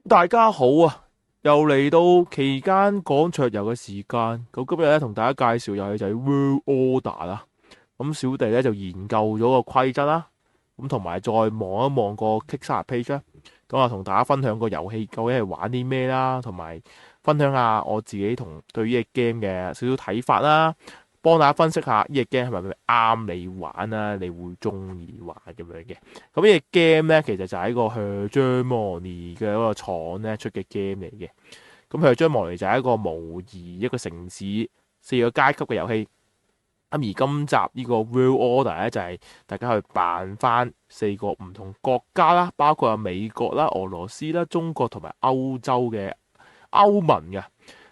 大家好啊，又嚟到期間講桌遊嘅時間。咁今日咧同大家介紹遊戲就係 World Order 啦。咁小弟咧就研究咗個規則啦，咁同埋再望一望個 Kickstarter page 啦。咁啊同大家分享個遊戲究竟係玩啲咩啦，同埋分享下我自己同對呢隻 game 嘅少少睇法啦。幫大家分析下呢隻 game 係咪啱你玩啊，你會中意玩咁樣嘅。咁呢隻 game 咧，其實就係一個 Hegemony 嘅一個廠咧出嘅 game 嚟嘅。咁 Hegemony 就係一個模擬一個城市四個階級嘅遊戲。咁而今集呢個 World Order 咧就係大家去扮翻四個唔同國家啦，包括有美國啦、俄羅斯啦、中國同埋歐洲嘅歐盟嘅。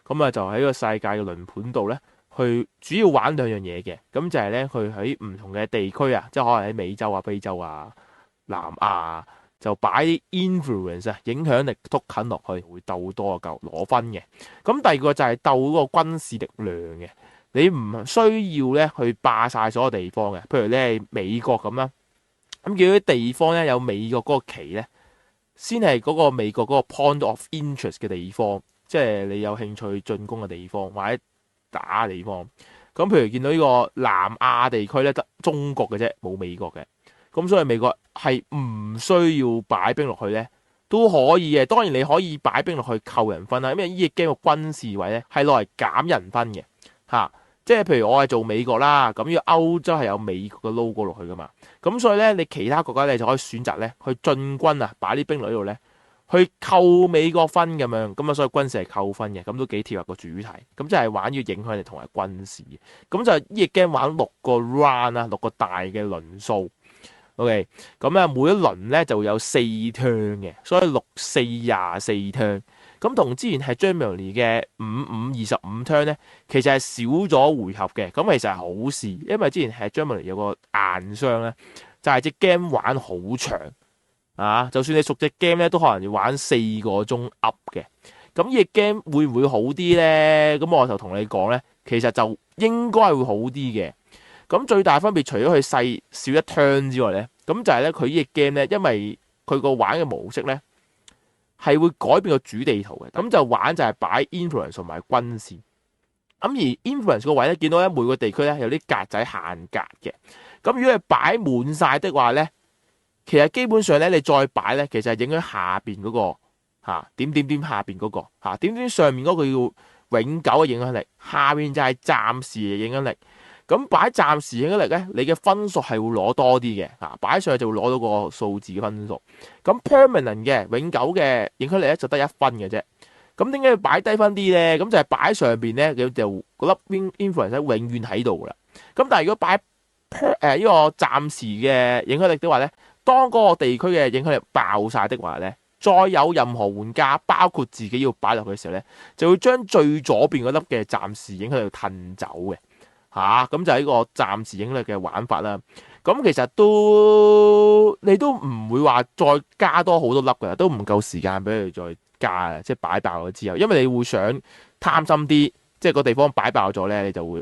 咁啊就喺個世界嘅輪盤度咧。去主要玩兩樣嘢嘅，咁就係咧，佢喺唔同嘅地區啊，即係可能喺美洲啊、非洲啊、南亞啊就擺啲 influence 啊，影響力 token 落去，會鬥多個夠攞分嘅。咁第二個就係鬥嗰個軍事力量嘅，你唔需要咧去霸晒所有地方嘅。譬如你係美國咁啦，咁叫啲地方咧有美國嗰個旗咧，先係嗰個美國嗰個 point of interest 嘅地方，即係你有興趣進攻嘅地方，或者打地方。咁譬如見到呢個南亞地區咧，得中國嘅啫，冇美國嘅。咁所以美國係唔需要擺兵落去咧，都可以嘅。當然你可以擺兵落去扣人分啦，因為呢隻 game 嘅軍事位咧係攞嚟減人分嘅嚇。即係譬如我係做美國啦，咁要歐洲係有美國嘅 logo 落去噶嘛。咁所以咧，你其他國家你就可以選擇咧去進軍啊，擺啲兵落呢度咧。去扣美國分咁樣，咁啊所以軍事係扣分嘅，咁都幾貼合個主題。咁即係玩要影響力同埋軍事嘅。咁就呢隻 game 玩6個 round 啦，6個大嘅輪數。OK，咁啊每一輪咧就會有4 turn 嘅，所以6、4、24 turn。咁同之前係 Hegemony 嘅5、5、25 turn 咧，其實係少咗回合嘅。咁其實係好事，因為之前係 Hegemony 有個硬傷咧，就係隻 game 玩好長。就算你熟隻 game 咧，都可能要玩4個鐘 up 嘅。咁呢隻 game 會唔會好啲呢？咁我就同你講呢，其實就應該會好啲嘅。咁最大分別除咗佢細少一 turn 之外呢，咁就係呢，佢呢隻 game 呢，因為佢個玩嘅模式呢，係會改變個主地圖嘅。咁就玩就係擺 influence 同埋軍事。咁而 influence 個位呢，見到呢，每個地區呢，有啲格仔限格嘅。咁如果係擺滿晒的話呢，其實基本上咧，你再擺咧，其實係影響下邊嗰個點點點下邊嗰個點點上面嗰個要永久嘅影響力，下邊就係暫時嘅影響力。咁擺暫時影響力咧，你嘅分數係會攞多啲嘅擺上去就會攞到個數字嘅分數。咁 permanent 嘅永久嘅影響力咧就得1分嘅啫。咁點解要擺低分啲咧？咁就係擺上邊咧，你就嗰粒 influence 永遠喺度噶啦。咁但係如果擺呢個暫時嘅影響力的話咧，當嗰個地區嘅影響力爆晒的話咧，再有任何玩家，包括自己要擺落去嘅時候咧，就會將最左邊嗰粒嘅暫時影響力褪走嘅咁就係呢個暫時影響力嘅玩法啦。咁其實你都唔會話再加多好多粒㗎，都唔夠時間俾佢再加啊！即係擺爆咗之後，因為你會想貪心啲，即係個地方擺爆咗咧，你就會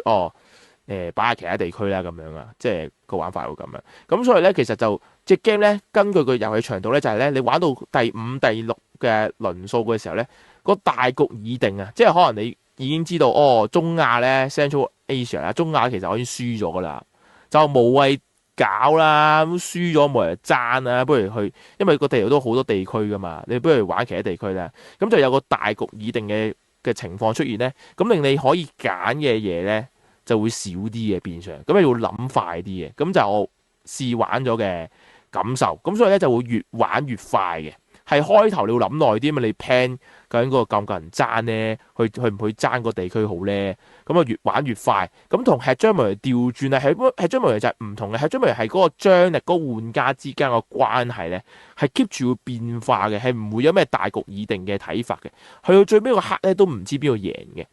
擺下其他地區啦咁樣啊，即係個玩法會咁樣。咁所以咧，其實就隻 game 咧，根據個遊戲長度咧，就係咧，你玩到第5、第6嘅輪數嘅時候咧，個大局已定啊！即係可能你已經知道中亞咧 Central Asia 啦，中亞其實我已經輸咗噶啦，就無謂搞啦，咁輸咗冇人爭啦，不如去，因為個地圖都好多地區噶嘛，你不如玩其他地區啦。咁就有個大局已定嘅情況出現咧，咁令你可以揀嘅嘢咧，就會少啲嘅變相，咁你要諗快啲嘅，咁就我試玩咗嘅感受，咁所以咧就會越玩越快嘅。係開頭你要諗耐啲嘛，你 plan 究竟嗰個夠唔夠人爭咧，去唔去爭個地區好咧？咁啊越玩越快，咁同 Hegemony 調轉啊，Hegemony就係唔同嘅，Hegemony係嗰個張力，嗰個玩家之間個關係咧係 keep 住會變化嘅，係唔會有咩大局已定嘅睇法嘅。去到最尾個刻咧都唔知邊個贏嘅。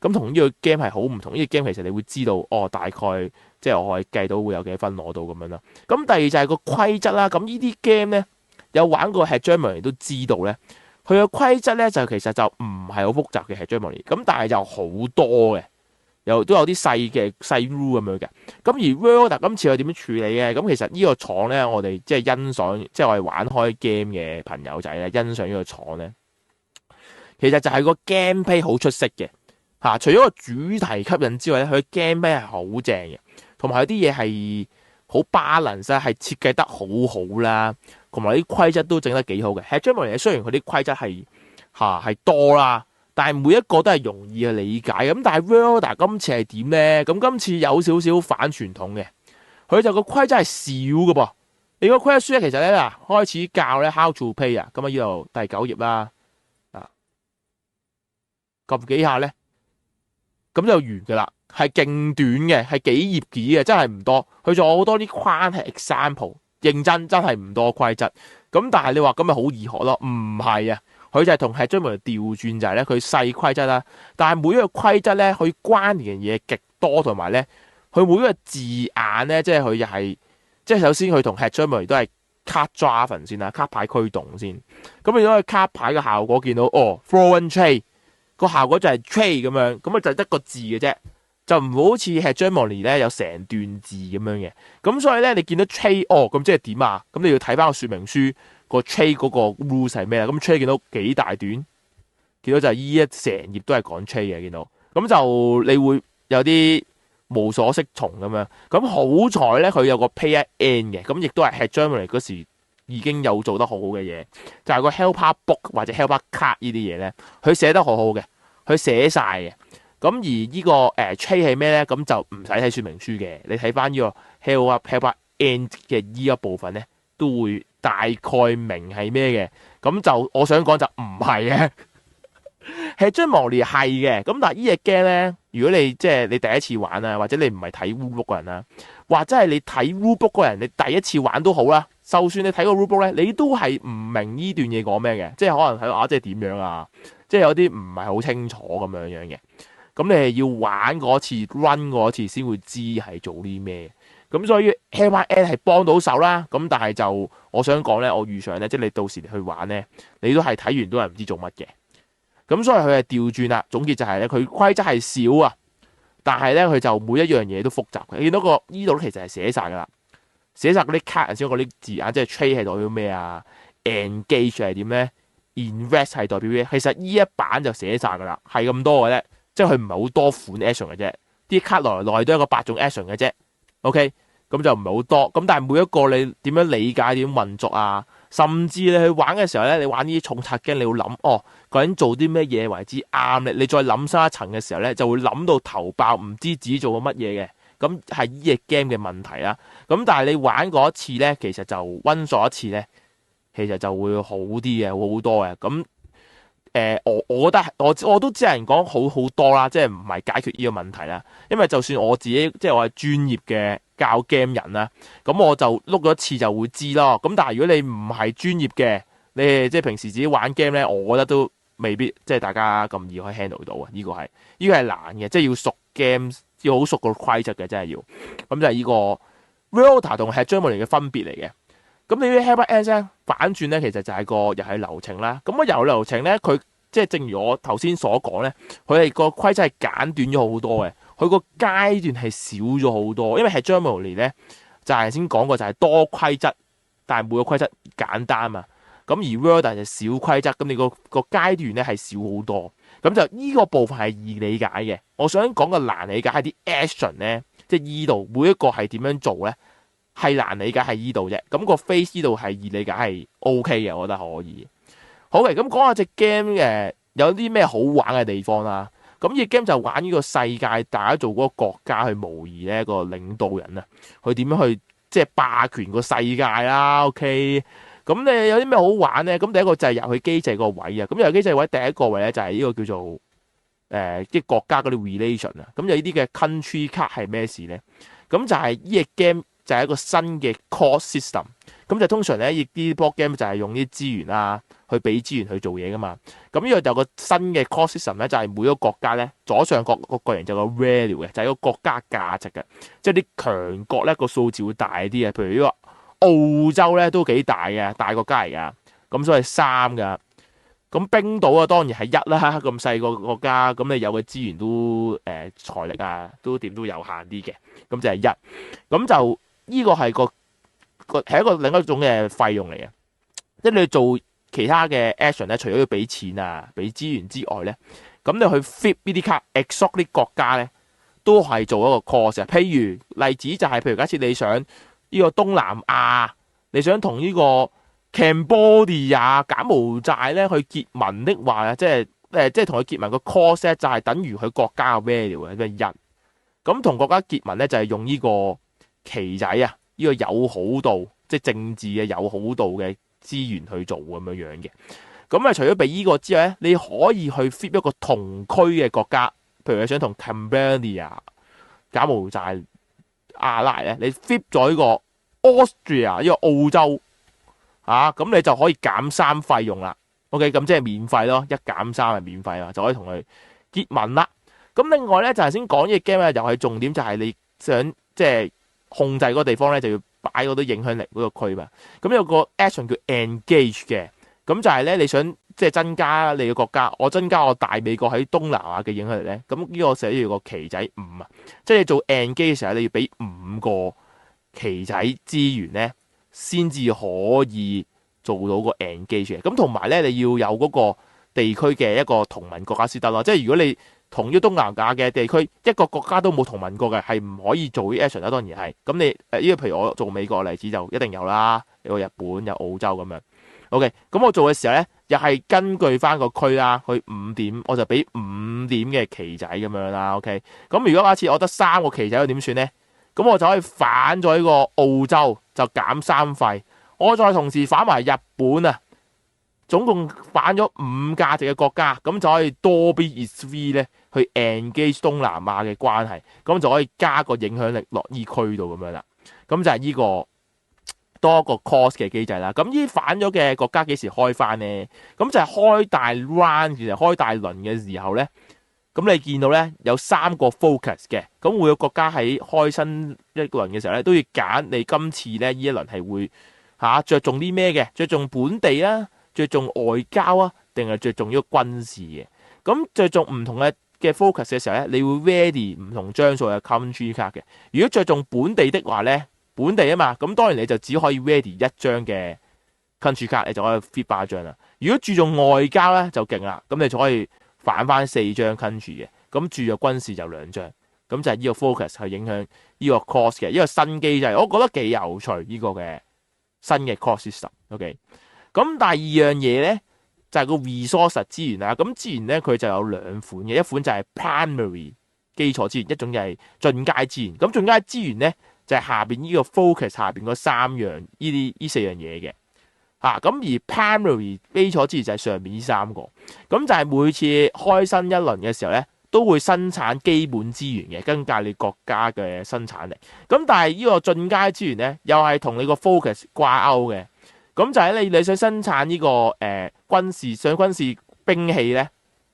咁同呢個 game 係好唔同，呢個 game 其實你會知道大概即係我可以計到會有幾分攞到咁樣啦。咁第二就係個規則啦。咁呢啲 game 咧有玩過 Hegemony 都知道咧，佢嘅規則咧就其實就唔係好複雜嘅 Hegemony，咁但係就好多嘅，都有啲細 rule 咁樣嘅。咁而 World 今次係點樣處理嘅？咁其實呢個廠咧，我哋即係欣賞，即係我哋玩開 game 嘅朋友仔咧，欣賞呢個廠咧，其實就係個 gameplay 好出色嘅嚇。除咗個主題吸引之外咧，佢 gameplay 係好正嘅，同埋有啲嘢係好 balance，係設計得好好啦，同埋啲規則都整得幾好嘅。Hegemony雖然佢啲規則係多啦，但係每一個都係容易去理解咁。但係 World 今次係點咧？咁今次有少少反傳統嘅，佢就個規則係少嘅噃。你個規則書咧，其實咧嗱，開始教咧 how to play 啊，咁啊呢度第9頁啦，撳幾下咧，咁就完噶啦，係勁短嘅，係幾頁紙嘅，真係唔多。佢仲有好多啲框係 example， 認真係唔多規則。咁但係你話咁咪好易學咯？唔係啊，佢就係同 Hegemony 調轉，就係咧佢細規則啦，但係每一個規則咧，佢關聯嘅嘢極多，同埋咧佢每一個字眼咧，即係佢又係。即係首先佢同 Hegemony 都係 card driven 先啦，卡牌驅動先。咁你攞個卡牌嘅效果見到，throw and trade 個效果就係 trade 咁樣，咁啊就得個字嘅啫，就唔好似 Hegemony 咧有成段字咁樣嘅。咁所以咧你見到 trade 咁即係點啊？咁你要睇翻個說明書個 trade 嗰個 rules 係咩啦？咁 trade 見到幾大段，見到就係依一成頁都係講 trade 嘅，見到咁就你會有啲無所適從咁樣，咁好彩咧，佢有個 pay at end 嘅，咁亦都係 Hegemony 嗰時已經有做得好好嘅嘢，就係個 helper book 或者 helper card 呢啲嘢咧，佢寫得好好嘅，佢寫晒嘅。咁而呢個trade 係咩咧？咁就唔使睇說明書嘅，你睇翻呢個 helper end 嘅呢一部分咧，都會大概明係咩嘅。咁就我想講就唔係嘅。Hegemony 係嘅，咁但係呢隻 game 咧，如果你即係你第一次玩啊，或者你唔係睇 rulebook 嗰人啊，或者係你睇 rulebook 嗰人，你第一次玩都好啦。就算你睇個 rulebook 咧，你都係唔明呢段嘢講咩嘅，即係可能睇即係點樣啊，即係有啲唔係好清楚咁樣樣嘅。咁你係要玩嗰次 run 嗰次先會知係做啲咩。咁所以 Helper End 係幫到手啦。咁但係就我想講咧，我預上咧，即係你到時去玩咧，你都係睇完都係唔知做乜嘅。咁所以佢係調轉啦，總結就係咧，佢規則係少啊，但係咧佢就每一樣嘢都複雜嘅。你見到個呢度其實係寫晒噶啦，寫晒嗰啲卡先嗰啲字眼，即係 trade 係代表咩啊 ，engage 係點咧 ，invest 係代表咩？其實呢一版就寫晒噶啦，係咁多嘅啫，即係佢唔係好多款 action 嘅啫，啲卡來來都有個8種 action 嘅啫。OK， 咁就唔係好多，咁但係每一個你點樣理解點運作啊？甚至你去玩嘅時候咧，你玩呢啲重策 game，你要諗究竟做啲咩嘢為之啱咧？你再諗深一層嘅時候咧，就會諗到頭爆，唔知自己做咗乜嘢嘅。咁係呢隻 game 嘅問題啦。咁但係你玩過一次咧，其實就溫咗一次咧，其實就會好啲嘅，好好多嘅。咁我覺得我都只能講好多啦，即係唔係解決呢個問題啦。因為就算我自己即係我係專業嘅教 game 人啦，咁我就碌咗一次就會知咯。咁但係如果你唔係專業嘅，你即係平時自己玩 game 咧，我覺得都未必即係大家咁易可以 handle 到啊。呢個係難嘅，即係要熟 game，要好熟個規則嘅，真係要。咁就係呢個 World 同 Hegemony 嘅分別嚟嘅。咁你啲 Helper End 咧反轉咧，其實就係個遊戲流程啦。咁個遊戲流程咧，佢即係正如我頭先所講咧，佢係個規則係簡短咗好多嘅，佢個階段係少咗好多。因為 Hegemony 咧就係先講過就係多規則，但係每個規則簡單嘛。咁而 World 就少規則，咁你個階段咧係少好多。咁就呢個部分係易理解嘅。我想講個難理解係啲 action 咧，即係依度每一個係點樣做咧。係難理解係依度啫，咁個 face 依度係易理解係 OK 嘅，我覺得可以。好嘅，咁講下隻 game 有啲咩好玩嘅地方啦。咁隻 game 就玩呢個世界，大家做嗰個國家去模擬呢個領導人啊，佢點樣去即係霸權個世界啦。OK，咁你有啲咩好玩咧？咁第一個就係遊戲機制個位啊。咁遊戲機制位第一個位咧就係呢個叫做即係國家嗰啲 relation 啊。咁有呢啲嘅 country card 係咩事咧？咁就係呢隻 game。就係一個新嘅 core system， 咁就通常咧，亦啲 board game 就係用啲資源啊，去俾資源去做嘢噶嘛。咁呢個就有個新嘅 core system 咧，就係每個國家咧，左上角個個人就有個 value 嘅，就係個國家價值嘅。即係啲強國咧個數字會大啲嘅，譬如呢個澳洲咧都幾大嘅，大國家嚟噶。咁所以3噶。咁冰島啊，當然係1啦，咁細個國家，咁你有嘅資源都財力啊，都點都有限啲嘅。咁就係1。咁就呢個係係一個另一種嘅費用嚟嘅，即係你做其他嘅 action 咧，除咗要俾錢啊、俾資源之外咧，咁你去 flip 呢啲卡 exhaust 啲國家咧，都係做一個 course 啊。譬如例子就係、譬如假設你想呢個東南亞，你想同呢個 Cambodia 柬埔寨咧去結盟的話，即係同佢結盟個 course 咧，就係等於佢國家嘅 value 嘅人。咁同國家結盟咧，就係用呢個旗仔啊，呢個友好度，即係政治嘅友好度嘅資源去做咁樣樣嘅。咁啊，除咗俾呢個之外咧，你可以去 flip 一個同區嘅國家，譬如你想同 Cambodia 柬埔寨亞拉咧，你 flip 咗呢個 Austria 呢個澳洲咁你就可以減3費用啦。OK， 咁即係免費咯，一減3係免費啊，就可以同佢結盟啦。咁另外咧就係先講呢個 game 咧，又係重點就係你想即係控制嗰個地方咧，就要擺嗰啲影響力嗰個區嘛。咁有個 action 叫 engage 嘅，咁就係咧你想即係增加你嘅國家，我增加我大美國喺東南亞嘅影響力咧。咁呢個寫住個旗仔5啊，即係你做 engage 嘅時候，你要俾5個旗仔資源咧，先至可以做到個 engage 嘅。咁同埋咧，你要有嗰個地區嘅一個同盟國家先得咯。即係如果你同於東南亞嘅地區一個國家都冇同盟國嘅，係唔可以做啲 action 啦。當然係。咁你呢個譬如我做美國嘅例子就一定有啦，有日本有澳洲咁樣。OK， 咁我做嘅時候咧，又係根據翻個區啦，去5點，我就俾5點嘅旗仔咁樣啦。OK，咁如果假設我得3個旗仔，我點算咧？咁我就可以反咗呢個澳洲，就減3費。我再同時反埋日本啊，總共反咗5價值嘅國家，咁就可以多 B is free 咧，去 engage 東南亞嘅關係，咁就可以加個影響力落呢區度咁樣啦。咁就係呢個多一個 cost 嘅機制啦。咁呢反咗嘅國家幾時開翻呢？咁就係開大 round，其實開大輪嘅時候咧，咁你見到咧有3個 focus 嘅，咁每個國家喺開新一輪嘅時候咧，都要揀你今次咧呢一輪係會着重啲咩嘅？着重本地啦，着重外交啊，定係着重呢個軍事嘅？咁着重唔同嘅 focus 嘅時候咧，你會 ready 唔同張數嘅 country card 嘅。如果着重本地的話咧，本地啊嘛，咁當然你就只可以 ready 1張嘅 country card，你就可以 fit 8張啦。如果注重外交咧就勁啦，咁你就可以反翻4張 country 嘅。咁注重軍事就2張，咁就係呢個 focus 去影響呢個 cost 嘅，呢個新機制，我覺得幾有趣呢個嘅新嘅 cost system。OK， 咁第二樣嘢咧就係個 resource 資源啦。咁資源咧佢就有2款嘅，一款就係 primary 基礎資源，一種就係進階資源。咁進階資源咧就係下邊呢個 focus 下邊嗰3樣呢4樣嘢嘅。咁而 primary 基礎資源就係上面呢3個。咁就係每次開新一輪嘅時候咧，都會生產基本資源嘅，根據你國家嘅生產力。咁但係呢個進階資源咧，又係同你個 focus 掛鈎嘅。咁就係你想生產呢個軍事兵器咧、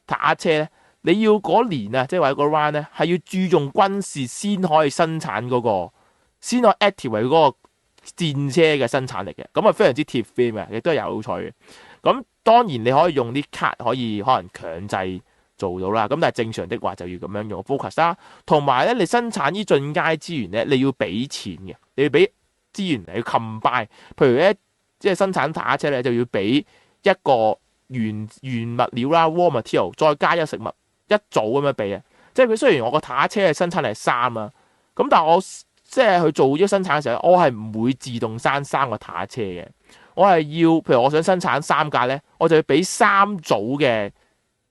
坦克車咧，你要嗰年啊，即係話個 round 咧，係要注重軍事先可以生產嗰個，先可以 activate 嗰個戰車嘅生產力嘅。咁啊非常之貼 theme 嘅，亦都係有趣嘅。咁當然你可以用啲卡可能強制做到啦。咁但係正常的話就要咁樣用 focus 啦。同埋咧，你生產啲進階資源咧，你要俾錢嘅，你要俾資源嚟去 combine。譬如咧，即係生產坦克車咧，就要俾一個原物料啦 raw material， 再加一食物一組咁樣俾啊。即係佢雖然我個坦克車嘅生產力係3啊，咁但係我即係去做咗生產嘅時候，我係唔會自動生3個坦克車嘅。我係要，譬如我想生產3架咧，我就要俾3組嘅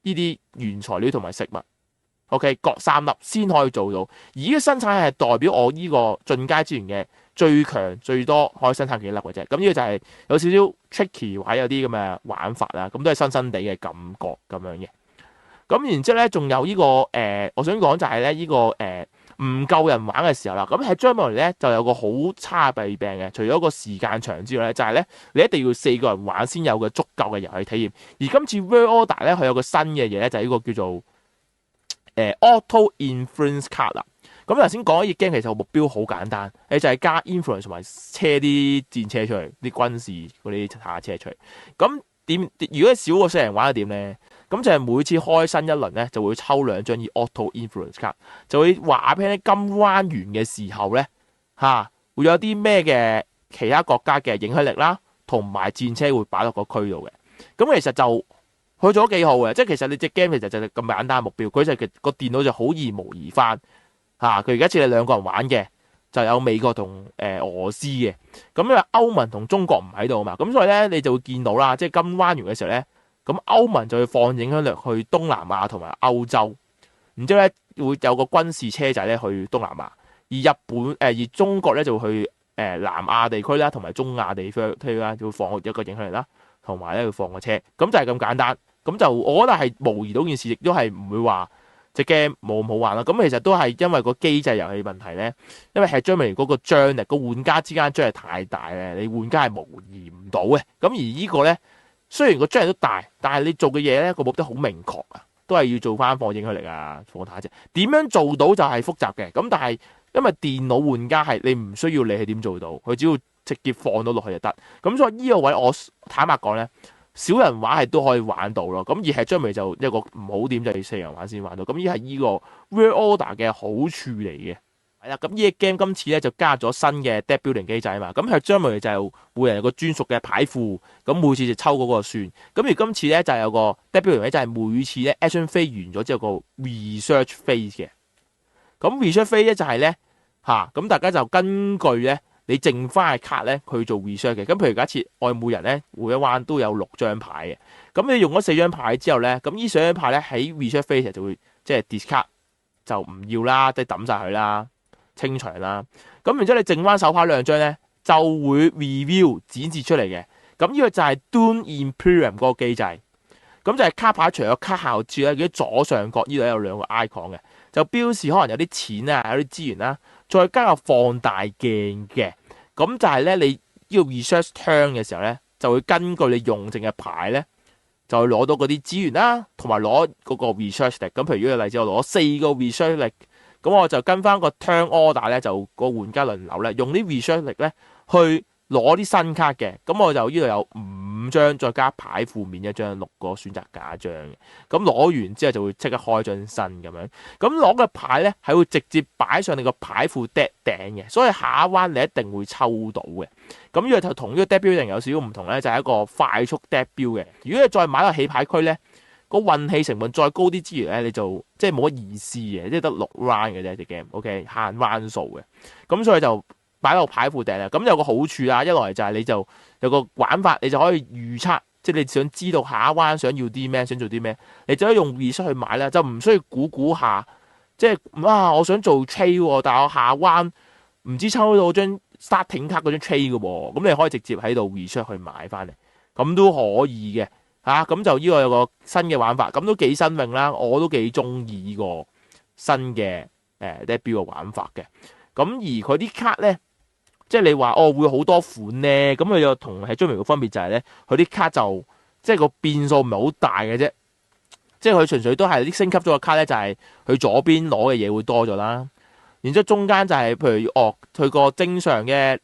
呢啲原材料同埋食物。OK， 各3粒先可以做到。而呢個生產係代表我呢個進階資源嘅最強最多可以生產幾粒嘅啫。咁呢個就係有少少 tricky 或者有啲咁嘅玩法啦。咁都係新新地嘅感覺咁樣嘅。咁然之後咧，仲有呢個我想講就係咧呢個唔夠人玩嘅時候啦。咁喺將來咧就有個好差嘅弊病嘅，除咗個時間長之外咧，就係咧你一定要4個人玩先有個足夠嘅遊戲體驗。而今次 World Order 咧，佢有個新嘅嘢咧，就係呢個叫做auto influence card 啦。咁頭先講呢隻 game 其實目標好簡單，你就係加 influence 同埋車啲戰車出嚟，啲軍事嗰啲坦克車出嚟。咁如果少過4人玩，係點咧？咁就係每次開新一輪咧，就會抽2張以 auto influence card，就會話俾你今 round 完嘅時候咧，會有啲咩嘅其他國家嘅影響力啦，同埋戰車會擺落個區度嘅。咁其實就去咗幾好嘅，即係其實你隻 game 其實就係咁簡單嘅目標，佢就個電腦就好易模擬翻嚇。佢而家似你兩個人玩嘅，就有美國同俄羅斯嘅，咁因為歐盟同中國唔喺度啊嘛，咁所以咧你就會見到啦，即係金灣完嘅時候咧，咁歐盟就會放影響力去東南亞同埋歐洲，然之後咧會有個軍事車仔咧去東南亞，而日本而中國咧就會去南亞地區啦，同埋中亞地區啦，就會放一個影響力啦，同埋咧會放個車，咁就係咁簡單。咁就我覺得係模擬到件事，亦都係唔會話隻 game 冇咁好玩啦。咁其實都係因為個機制遊戲問題咧，因為係Germany嗰個張力，個玩家之間張力太大咧，你玩家係模擬唔到嘅。咁而呢個咧，雖然個張力都大，但係你做嘅嘢咧個目的好明確啊，都係要做翻放影響力啊，放大啫。點樣做到就係複雜嘅。咁但係因為電腦玩家係你唔需要你係點做到，佢只要直接放到落去就得。咁所以呢個位我坦白講咧，少人玩係都可以玩到咯，咁而係將來就一個唔好點就要4人玩先玩到，咁呢係呢個 World Order 嘅好處嚟嘅。係啦，咁呢個 game 今次咧就加咗新嘅 deck building 機制啊嘛，咁係將來就每人有個專屬嘅牌庫，咁每次就抽嗰個算。咁而今次咧就有個 deck building 咧就係每次咧 action phase 完咗之後個 research phase 嘅。咁 research phase 咧就係咧咁大家就根據咧你剩翻嘅卡咧去做 research 嘅。咁譬如假設我哋每人咧每一彎都有6張牌嘅，咁你用咗4張牌之後咧，咁呢4張牌咧喺 research phase 就會即係 discard 就唔要啦，即係抌晒佢啦，清場啦。咁然之後你剩翻手牌2張咧就會 review 展示出嚟嘅。咁呢個就係 Dune Imperium 嗰個機制。咁就係卡牌除咗卡效之外，喺左上角呢度有2個 icon 嘅，就標示可能有啲錢啊，有啲資源啦，再加個放大鏡嘅。咁就係咧，你呢個 research turn 嘅時候咧，就會根據你用剩嘅牌咧，就會攞到嗰啲資源啦，同埋攞嗰個 research 力。咁譬如呢個例子，我攞4個 research 力，咁我就跟翻個 turn order 咧，就個玩家輪流咧，用啲 research 力咧去攞啲新卡嘅。咁我就呢度有5張，再加牌庫面1張，6個選擇揀1張嘅。咁攞完之後就會即刻開張新咁樣。咁攞嘅牌咧係會直接擺上你個牌庫 deck 頂嘅，所以下一彎你一定會抽到嘅。咁呢個就同呢個 deck building 有少少唔同咧，就係一個快速 deck build 嘅。如果你再買個起牌區咧，個運氣成分再高啲之餘咧，你就即係冇乜意思嘅，即係得6 round 嘅啫隻 game，OK 限彎數嘅。咁所以就擺落牌庫頂啦。咁有個好處啦，一來就係你就有個玩法，你就可以預測，即係你想知道下一彎想要啲咩，想做啲咩，你就可以用 research 去買啦，就唔需要估下，即係我想做 trade，但係我下彎唔知抽到張 starting 卡嗰張 trade 嘅喎，咁你可以直接喺度 research 去買翻嚟，咁都可以嘅咁就呢個有個新嘅玩法，咁都幾新穎啦，我都幾中意呢個新嘅deck build 嘅玩法嘅。咁而佢啲卡咧，即係你話會好多款咧，咁佢又同係追名嘅分別就係咧，佢啲卡就即係個變數唔係好大嘅啫，即係佢純粹都係啲升級咗個卡咧，就係佢左邊攞嘅嘢會多咗啦，然之後中間就係譬如佢個正常嘅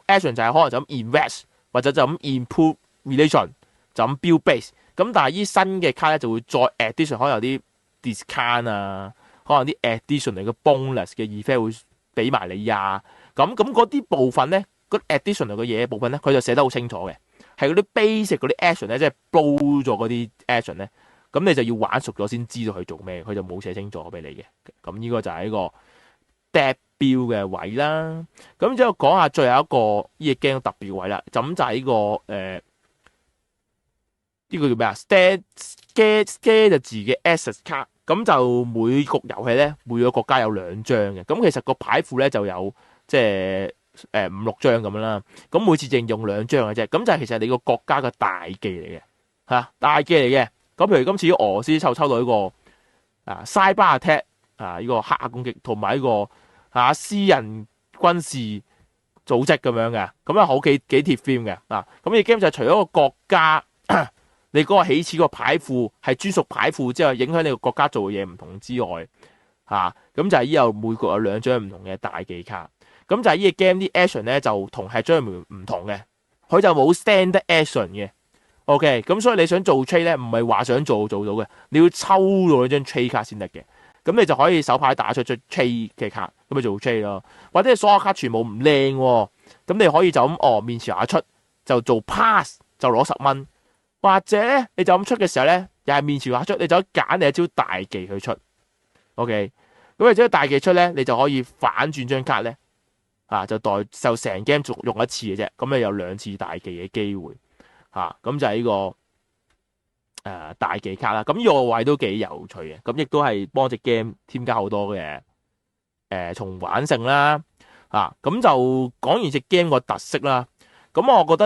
action 就係可能就咁 invest 或者就咁 improve relation 就咁 build base， 咁但係依新嘅卡咧就會再 addition， 可能有啲 discount 啊，可能啲 addition 嚟嘅 bonus 嘅 effect 會俾埋你啊。咁嗰啲部分咧，嗰 additional 嘅嘢部分咧，佢就寫得好清楚嘅，係嗰啲 basic 嗰啲 action 咧，即係煲咗嗰啲 action 咧，咁你就要玩熟咗先知道佢做咩，佢就冇寫清楚俾你嘅。咁呢個就係一個 deck build 嘅位啦。咁之後講下最後一個呢個 game 特別嘅位啦，咁就係呢個呢個叫咩啊 ？Scared 字嘅 access 卡，咁就每局遊戲咧，每個國家有2張嘅，咁其實個牌庫咧就有。即係5、6張咁樣啦，咁每次淨用2張嘅啫，咁就係其實你個國家嘅大忌嚟嘅，大忌嚟嘅。咁譬如今次俄羅斯抽到呢個Cyber Attack 呢個黑客攻擊，同埋呢個私人軍事組織咁樣嘅，咁啊好幾貼 film 嘅咁呢 game 就係除咗個國家你嗰個起始個牌庫係專屬牌庫之後，影響你個國家做嘅嘢唔同之外，咁就係依度每局有2張唔同嘅大忌卡。咁就係呢個 game 啲 action 咧就同係將唔同嘅，佢就冇 standard action 嘅。OK， 咁所以你想做 trade 咧，唔係話想做到嘅，你要抽到一張 trade 卡先得嘅。咁你就可以手牌打出 trade 嘅卡，咁咪做 trade 咯。或者所有卡全部唔靚，咁你可以就咁面前一出就做 pass 就攞10蚊，或者咧你就咁出嘅時候咧，又係面朝下出，你就可以揀你一招大技去出。OK， 咁你將大技出咧，你就可以反轉張卡咧，就成 game 用一次嘅啫。咁你有2次大技嘅機會，咁就係呢個大技卡啦。咁呢個位都幾有趣嘅，咁亦都係幫隻 game 添加好多嘅重玩性啦。咁就講完隻 game 個特色啦。咁我覺得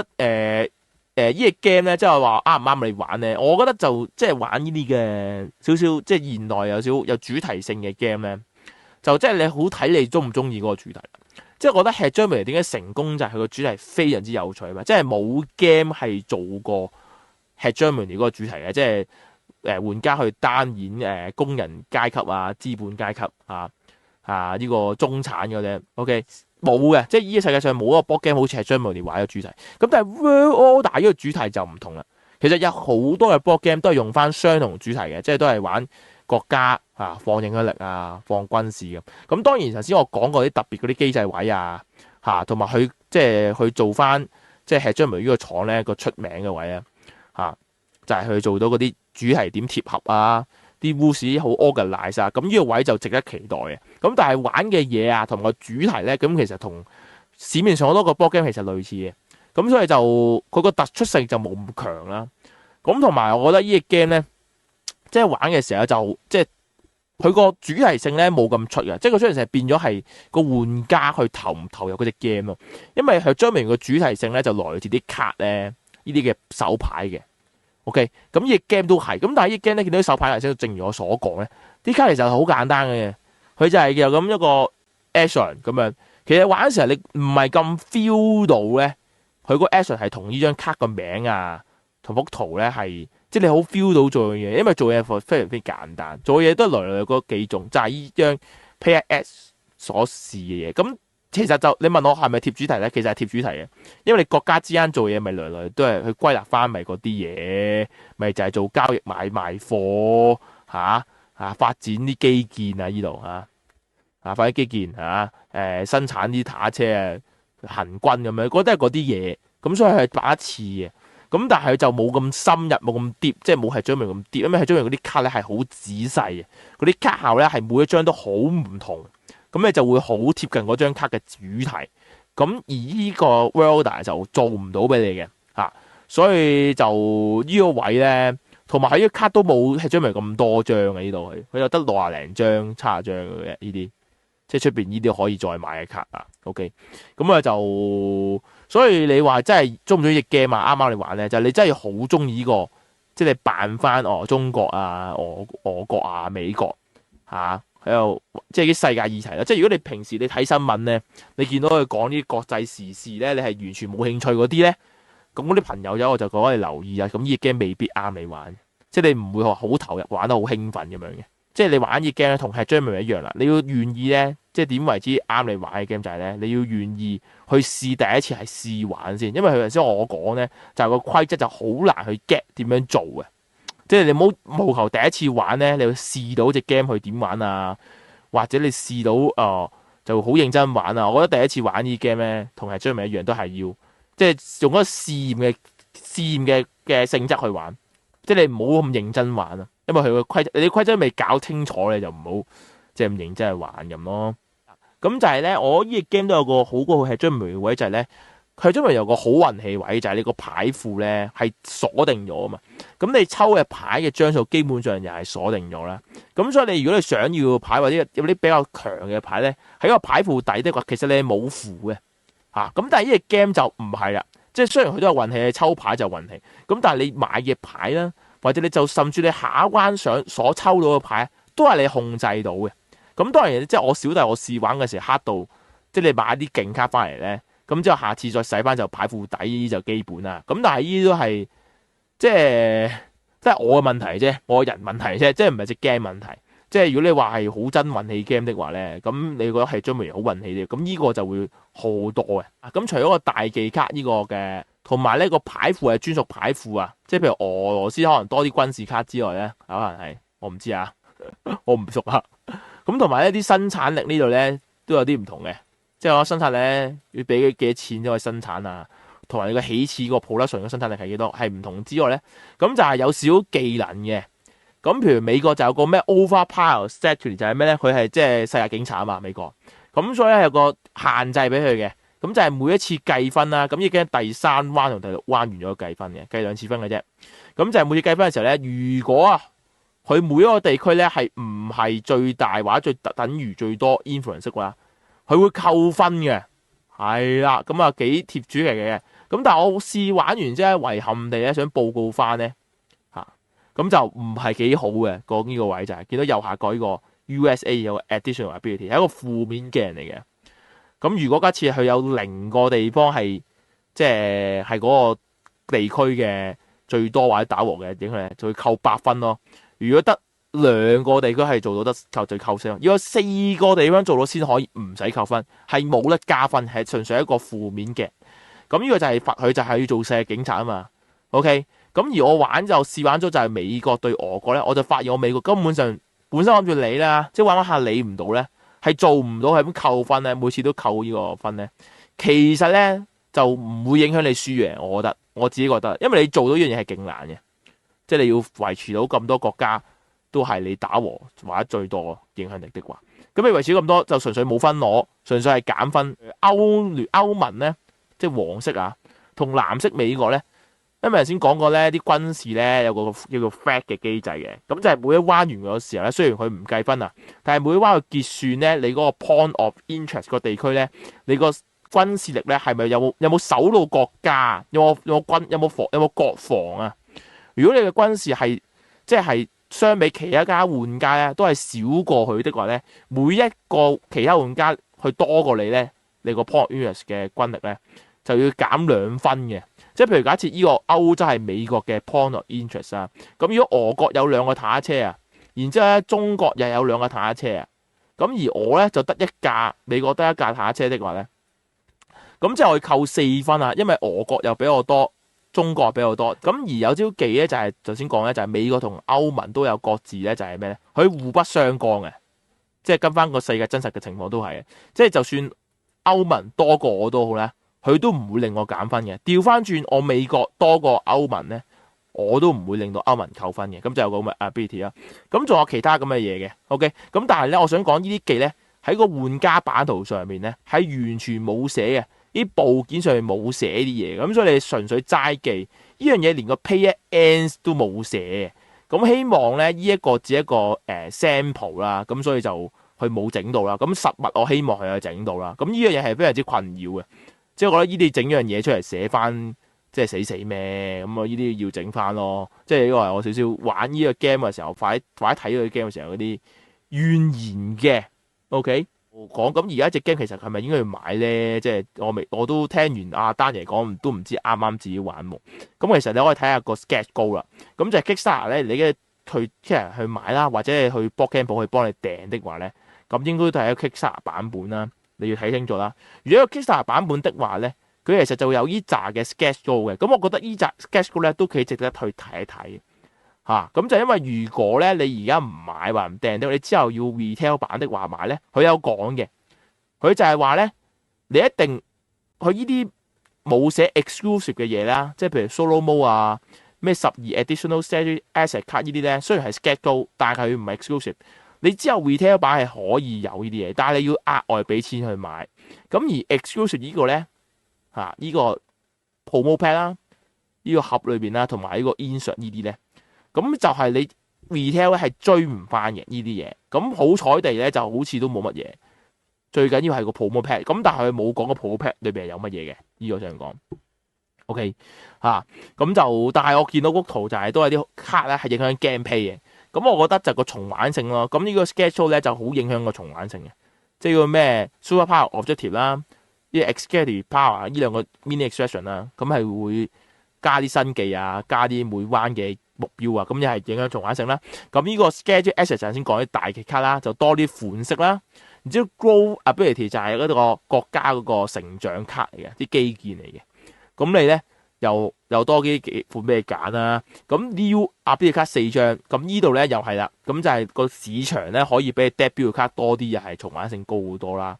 呢隻 game 咧，即係話啱唔啱你玩咧？我覺得就即係玩呢啲嘅少少，即係現代有少有主題性嘅 game 咧，就即係你好睇你中唔中意嗰個主題。即係我覺得 Headjourney 點解成功就係佢個主題非常之有趣嘛，即係冇 game 係做過 Headjourney 嗰個主題嘅，即係玩家去單演工人階級啊、資本階級呢個中產嘅啫。OK。冇嘅，即係呢個世界上冇一個 board game 好似係Headjourney玩嘅主題。咁但係 World Order 呢個主題就唔同啦。其實有好多嘅 board game 都係用翻相同主題嘅，即係都係玩國家放影響力放軍事咁。咁當然頭先我講過啲特別嗰啲機制位同埋佢即係去做翻即係Headjourney呢個廠咧個出名嘅位就係去做到嗰啲主題點貼合啲 rules 好 organize 咁呢個位就值得期待嘅。咁但係玩嘅嘢同埋個主題咧，咁其實同市面上好多個 board game 其實類似嘅。咁所以就佢個突出性就冇咁強啦。咁同埋我覺得呢隻 game 咧，即係玩嘅時候就即係佢個主題性咧冇咁出嘅，即係佢出嚟成日變咗係個玩家去投唔投入嗰隻 game 咯。因為佢將明個主題性咧就來自啲卡咧呢啲嘅手牌嘅。OK， 咁呢隻 game 都係，咁但係呢隻 game 咧見到啲手牌嚟先，正如我所講咧，啲卡其實好簡單嘅，佢就係有咁一個 action 咁樣。其實玩嘅時候你唔係咁 feel 到咧，佢個 action 係同呢張卡個名同幅圖咧係，即係你好 feel 到做嘅嘢，因為做嘢非常之簡單，做嘢都係來來嗰幾種，就係呢張 Player X 所示嘅嘢。咁其實就你問我係咪貼主題咧？其實係貼主題嘅，因為你國家之間做嘢咪來來都係去歸納翻咪嗰啲嘢，咪就係做交易買賣貨發展啲基建呢度發展基建生產啲坦克車行軍咁樣，嗰都係嗰啲嘢，咁所以係打一次嘅。咁但係佢就冇咁深入，冇咁 deep，即係冇Headjourney咁 deep，因為Headjourney嗰啲卡咧係好仔細嘅，嗰啲卡效咧係每一張都好唔同。咁你就會好貼近嗰張卡嘅主題，咁而呢個 World 就做唔到俾你嘅所以就呢個位咧，同埋佢啲卡都冇Headjourney咁多張嘅呢度，佢又得60零張、70張嘅呢啲，即係出邊呢啲可以再買嘅卡OK， 咁就所以你話真係中唔中意隻 game 啱啱你玩咧，就係你真係好中意呢個，即係你扮翻中國俄國美國喺度即係啲世界議題啦，即係如果你平時你睇新聞咧，你見到佢講啲國際時事咧，你係完全冇興趣嗰啲咧，咁嗰啲朋友仔我就講你留意咁呢隻 game 未必啱你玩，即係你唔會話好投入玩得好興奮咁樣嘅，即係你玩呢隻 game 咧同Headjourney一樣啦，你要願意咧，即係點為之啱你玩嘅 game 就係咧，你要願意去試第一次係試玩先，因為佢頭先我講咧就係個規則就好難去 get 點樣做嘅。即係你唔好務求第一次玩咧，你要試到隻 game 去點玩或者你試到就好認真玩我覺得第一次玩呢 game 咧，同Headjourney一樣，都係要即係用一個試驗嘅性質去玩，即係你唔好咁認真玩因為佢個規則，你啲規則未搞清楚你就唔好即係咁認真去玩咁咯。咁就係咧，我呢隻 game 都有個好過Headjourney嘅位就係咧。Headjourney有個好運氣位，就係你個牌庫咧係鎖定咗嘛，咁你抽嘅牌嘅張數基本上又係鎖定咗啦。咁所以你如果你想要牌或者有啲比較強嘅牌咧，喺個牌庫底的話，其實你係冇符嘅咁但係呢隻 game 就唔係啦，即係雖然佢都有運氣，抽牌就運氣，咁但係你買嘅牌啦，或者你就甚至你下一關所抽到嘅牌，都係你控制到嘅。咁當然即係我小弟我試玩嘅時候黑到，即係你買啲勁卡翻嚟咧。咁之後下次再洗翻就牌庫底呢啲就基本啦。咁但係呢啲都係即係我嘅問題啫，我嘅人問題啫，即係唔係隻 game 問題。即係如果你話係好真運氣 game 的話咧，咁你覺得係Headjourney好運氣啲，咁呢個就會好多嘅。咁除咗個大技卡呢個嘅，同埋呢個牌庫係專屬牌庫即係譬如俄羅斯可能多啲軍事卡之外咧，可能係我唔知我唔熟咁同埋一啲生產力呢度咧都有啲唔同嘅。即係我生產咧要俾幾多錢先可以生產同埋你個起始個 production 嘅生產力係幾多係唔同之外咧，咁就係有少少技能嘅。咁譬如美國就有個咩 overpower statute 就係咩咧？佢係即係世界警察啊嘛，美國。咁所以咧有個限制俾佢嘅，咁就係每一次計分啦。咁已經第3 round 同第6 round 完咗計分嘅，計2次分嘅啫。咁就係每次計分嘅時候咧，如果啊佢每一個地區咧係唔係最大或者等於最多 influence 嘅話，佢會扣分嘅。係啦，咁啊幾貼主嚟嘅。咁但係我試玩完之後，遺憾地咧想報告翻咧嚇，咁就唔係幾好嘅。呢個位就係見到右下角呢個 USA 有個 additional ability 係一個負面嘅人嚟嘅。咁如果假設佢有0個地方係即係嗰個地區嘅最多或者打和嘅影響咧，就會扣8分咯。如果得2個地區係做到得就扣4分，如果4個地方做到先可以唔使扣分，係冇得加分，係純粹一個負面嘅。咁呢個就係罰佢就係要做世界警察啊嘛。OK， 咁而我試玩咗就係美國對俄國咧，我就發現我美國根本上本身諗住理啦，即係玩下理唔到咧，係做唔到係咁扣分咧，每次都扣呢個分咧，其實咧就唔會影響你輸贏，我自己覺得，因為你做到呢樣嘢係勁難嘅，即係你要維持到咁多國家都係你打和或者最多影響力的話，咁你維持咁多就純粹冇分攞，純粹係減分。歐盟咧，即係黃色啊，同藍色美國咧，因為頭先講過咧，啲軍事咧有個叫做 flag 嘅機制嘅，咁就係每一彎完嗰時候咧，雖然佢唔計分啊，但係每一彎去結算咧，你嗰個 point of interest 個地區咧，你個軍事力咧係咪有冇守到國家？有冇國防啊？如果你嘅軍事係即係相比其他玩家咧，都係少過佢的話咧，每一個其他玩家去多過你咧，你個 point of interest 嘅軍力咧就要減2分嘅。即係譬如假設呢個歐洲係美國嘅 point of interest 啊，咁如果俄國有2個坦克車啊，然之後咧中國又有2個坦克車啊，咁而我咧就得1架，美國得1架坦克車的話咧，咁即係我要扣4分啊，因為俄國又比我多，中國比我多。咁而有招技咧就係頭先講咧，就係美國同歐盟都有各自咧就係咩咧？佢互不相干嘅，即係跟翻個世界真實嘅情況都係嘅。即係就算歐盟多過我都好咧，佢都唔會令我減分嘅。調翻轉我美國多過歐盟咧，我都唔會令到歐盟扣分嘅。咁就有個咁嘅 ability 啦。咁仲有其他咁嘅嘢嘅。OK，咁但係咧，我想講呢啲技咧喺個玩家版圖上面咧係完全冇寫嘅。啲部件上面冇寫啲嘢，咁所以你純粹齋記呢樣嘢，連個 pay ends 都冇寫。咁希望咧呢一個只一個sample 啦，咁所以就佢冇整到啦。咁實物我希望佢有整到啦。咁呢樣嘢係非常之困擾嘅，即係我覺得呢啲整樣嘢出嚟寫翻，即係死咩？咁我呢啲要整翻咯。即係呢個係我少少玩呢個 game 嘅時候，快睇呢個 game 嘅時候嗰啲怨言嘅。OK。講咁而家隻 game 其實係咪應該要買咧？即係我都聽完阿丹爺講，都唔知啱啱自己玩冇。咁其實你可以睇下個 sketch goal 啦。咁就係 Kickstarter 咧，你嘅去買啦，或者係去 Board Game 鋪去幫你訂的話咧，咁應該都係一個 Kickstarter 版本啦。你要睇清楚啦。如果個 Kickstarter 版本的話咧，佢其實就會有依紮嘅 sketch goal 嘅。咁我覺得依紮 sketch goal 咧都幾值得去睇一睇。咁就因為如果咧你而家唔買或唔訂的，你之後要 retail 版的話買咧，佢有講嘅，佢就係話咧，你一定佢呢啲冇寫 exclusive 嘅嘢啦，即係譬如 solo mode 啊，咩12 additional strategy asset card 呢啲咧，雖然係 schedule，但係佢唔係 exclusive。你之後 retail 版係可以有呢啲嘢，但係你要額外俾錢去買。咁而 exclusive 呢個咧，呢個 promo pack 啦，呢個盒裏邊啦，同埋呢個 insert 呢啲咧。咁就係你 retail 咧係追唔翻嘅呢啲嘢，咁好彩地咧就好似都冇乜嘢，最緊要係個 promo pack，咁但係佢冇講個 promo pack 裏邊係有乜嘢嘅，呢個想講 ，OK 咁就，但係我見到幅圖就係都係啲卡咧係影響 gameplay 嘅，咁我覺得就個重玩性咯，咁呢個 schedule 咧就好影響個重玩性嘅，即係個咩 super power objective 啦，呢個 executive power 呢兩個 mini extraction 啦，咁係會加啲新技啊，加啲每彎嘅目標啊，咁又係影響重玩性啦。咁呢個 schedule asset 頭先講啲大嘅卡啦，就多啲款式啦。然之後 grow ability 就係嗰個國家嗰個成長卡嚟嘅，啲基建嚟嘅。咁你咧又多啲款俾你揀啦。咁 new ability 卡4張，咁呢度咧又係啦。咁就係個市場咧可以俾你 debut 卡多啲，又係重玩性高好多啦。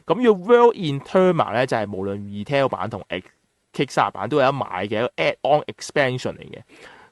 咁要 world in terma 咧就係無論 retail 版同 Kickstarter 版都有得買嘅一個 add-on expansion 嚟嘅。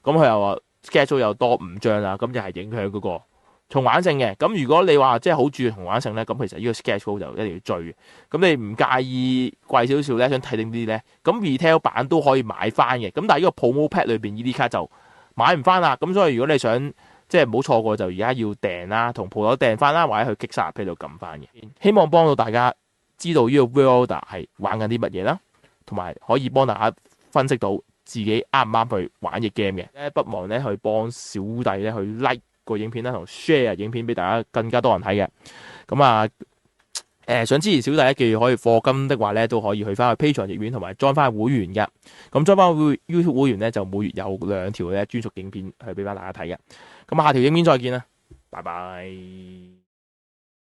咁佢又話 schedule 又多5張啦，咁就係影響嗰個重玩性嘅。咁如果你話即係好注重重玩性咧，咁其實呢個 schedule 就一定要追嘅。咁你唔介意貴少少咧，想睇定啲咧，咁 retail 版都可以買翻嘅。咁但係呢個 promo pack 裏邊呢啲卡就買唔翻啦。咁所以如果你想即係唔好錯過，就而家要訂啦，同鋪頭訂翻啦，或者去 Kickstarter 度撳翻嘅。希望幫到大家知道呢個 World Order 係玩緊啲乜嘢啦，同埋可以幫大家分析到自己啱唔啱去玩嘅 game 嘅。不忘咧去幫小弟咧去 like 個影片啦，同 share 影片俾大家更加多人睇嘅。咁啊想支持小弟咧，既然可以課金的話咧，都可以去翻去 Patreon 頁面同埋 join 翻會員嘅。咁 join 翻 YouTube 會員咧，就每月有2條咧專屬影片去俾翻大家睇嘅。咁下條影片再見啦，拜拜。